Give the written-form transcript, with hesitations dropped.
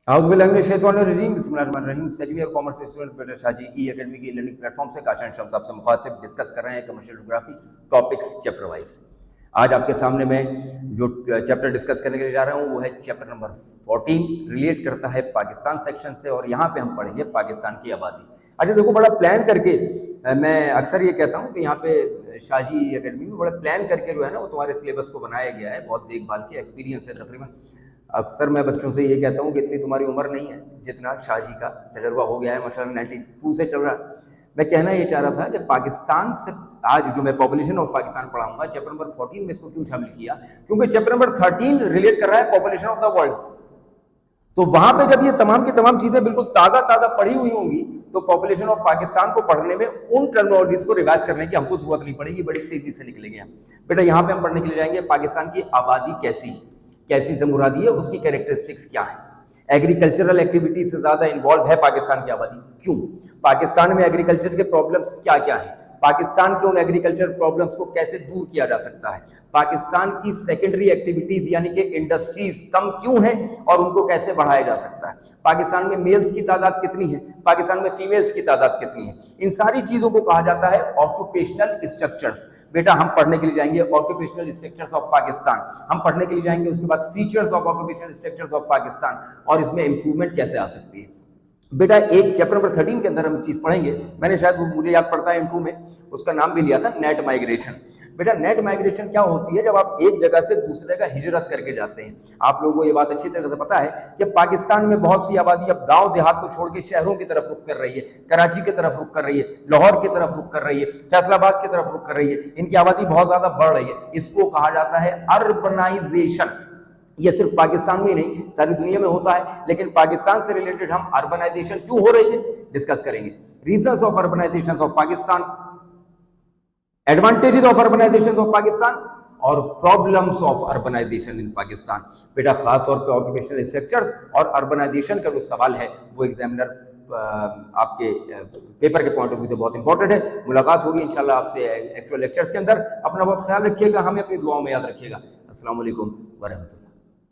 हाउज़बिल्लाहिमिनश्शैतानिर्रजीम बिस्मिल्लाहिर्रहमानिर्रहीम। Second year commerce student बेटा शाजी ई academy की लर्निंग प्लेटफॉर्म से काशन शम्स आपसे मुखातिब डिस्कस कर रहे हैं commercial geography topics chapter wise. आज आपके सामने मैं जो चैप्टर डिस्कस करने के लिए जा रहा हूँ वो है चैप्टर नंबर 14, रिलेट करता है पाकिस्तान सेक्शन से, और यहाँ पे हम पढ़ेंगे पाकिस्तान की आबादी। अच्छा देखो, बड़ा प्लान करके मैं अक्सर ये कहता हूँ कि यहाँ पे शाजी एकेडमी में बड़ा प्लान करके जो है ना वो तुम्हारे सिलेबस को बनाया गया है, बहुत देखभाल की एक्सपीरियंस है तकरीबन। अक्सर मैं बच्चों से ये कहता हूँ कि इतनी तुम्हारी उम्र नहीं है जितना शाहजी का तजर्बा हो गया है, माशाल्लाह 92 से चल रहा है। मैं कहना ये चाह रहा था कि पाकिस्तान से आज जो मैं पॉपुलेशन ऑफ पाकिस्तान पढ़ाऊंगा चैप्टर नंबर 14 में, इसको क्यों शामिल किया, क्योंकि चैप्टर नंबर 13 रिलेट कर रहा है पॉपुलेशन ऑफ द वर्ल्ड। तो वहां पे जब ये तमाम की तमाम चीजें बिल्कुल ताजा ताजा पढ़ी हुई होंगी तो पॉपुलेशन ऑफ पाकिस्तान को पढ़ने में उन टर्मिनोलॉजीज को रिवाइज करने की हमको जरूरत नहीं पड़ेगी, बड़ी तेजी से निकलेंगे हम। बेटा यहाँ पे हम पढ़ने के लिए जाएंगे पाकिस्तान की आबादी कैसी है, कैसी से मुरादी है, उसकी कैरेक्टरिस्टिक्स क्या है। एग्रीकल्चरल एक्टिविटी से ज्यादा इन्वॉल्व है पाकिस्तान की आबादी, क्यों? पाकिस्तान में एग्रीकल्चर के प्रॉब्लम्स क्या क्या है, पाकिस्तान के उन एग्रीकल्चर प्रॉब्लम्स को कैसे दूर किया जा सकता है, पाकिस्तान की सेकेंडरी एक्टिविटीज यानी कि इंडस्ट्रीज कम क्यों हैं और उनको कैसे बढ़ाया जा सकता है, पाकिस्तान में मेल्स की तादाद कितनी है, पाकिस्तान में फीमेल्स की तादाद कितनी है। इन सारी चीजों को कहा जाता है ऑक्यूपेशनल स्ट्रक्चर्स। बेटा हम पढ़ने के लिए जाएंगे ऑक्यूपेशनल स्ट्रक्चर्स ऑफ पाकिस्तान, हम पढ़ने के लिए जाएंगे उसके बाद features of occupational structures of Pakistan और इसमें इंप्रूवमेंट कैसे आ सकती है। बेटा एक चैप्टर नंबर 13 के अंदर हम चीज पढ़ेंगे, मैंने शायद मुझे याद पड़ता है इंटू में उसका नाम भी लिया था, नेट माइग्रेशन। बेटा नेट माइग्रेशन क्या होती है? जब आप एक जगह से दूसरे जगह हिजरत करके जाते हैं। आप लोगों को ये बात अच्छी तरह से पता है कि पाकिस्तान में बहुत सी आबादी अब गांव देहात को छोड़ के शहरों की तरफ रुख कर रही है, कराची की तरफ रुख कर रही है, लाहौर की तरफ रुख कर रही है, फैसलाबाद की तरफ रुख कर रही है। इनकी आबादी बहुत ज्यादा बढ़ रही है, इसको कहा जाता है अर्बनाइजेशन। ये सिर्फ पाकिस्तान में ही नहीं सारी दुनिया में होता है, लेकिन पाकिस्तान से रिलेटेड हम अर्बनाइजेशन क्यों हो रही है डिस्कस करेंगे। Reasons of urbanization of Pakistan, advantages of urbanization of Pakistan और problems of urbanization in Pakistan. बेटा खास तौर पे ऑक्यूपेशनल स्ट्रक्चर्स और अर्बनाइजेशन का जो सवाल है वो एग्जामिनर आपके पेपर के पॉइंट ऑफ व्यू से बहुत इंपॉर्टेंट है। मुलाकात होगी इंशाल्लाह आपसे एक्चुअल लेक्चर्स के अंदर। अपना बहुत ख्याल रखिएगा, हमें अपनी दुआओं में याद रखिएगा। अस्सलाम वालेकुम व रहमतुल्लाह।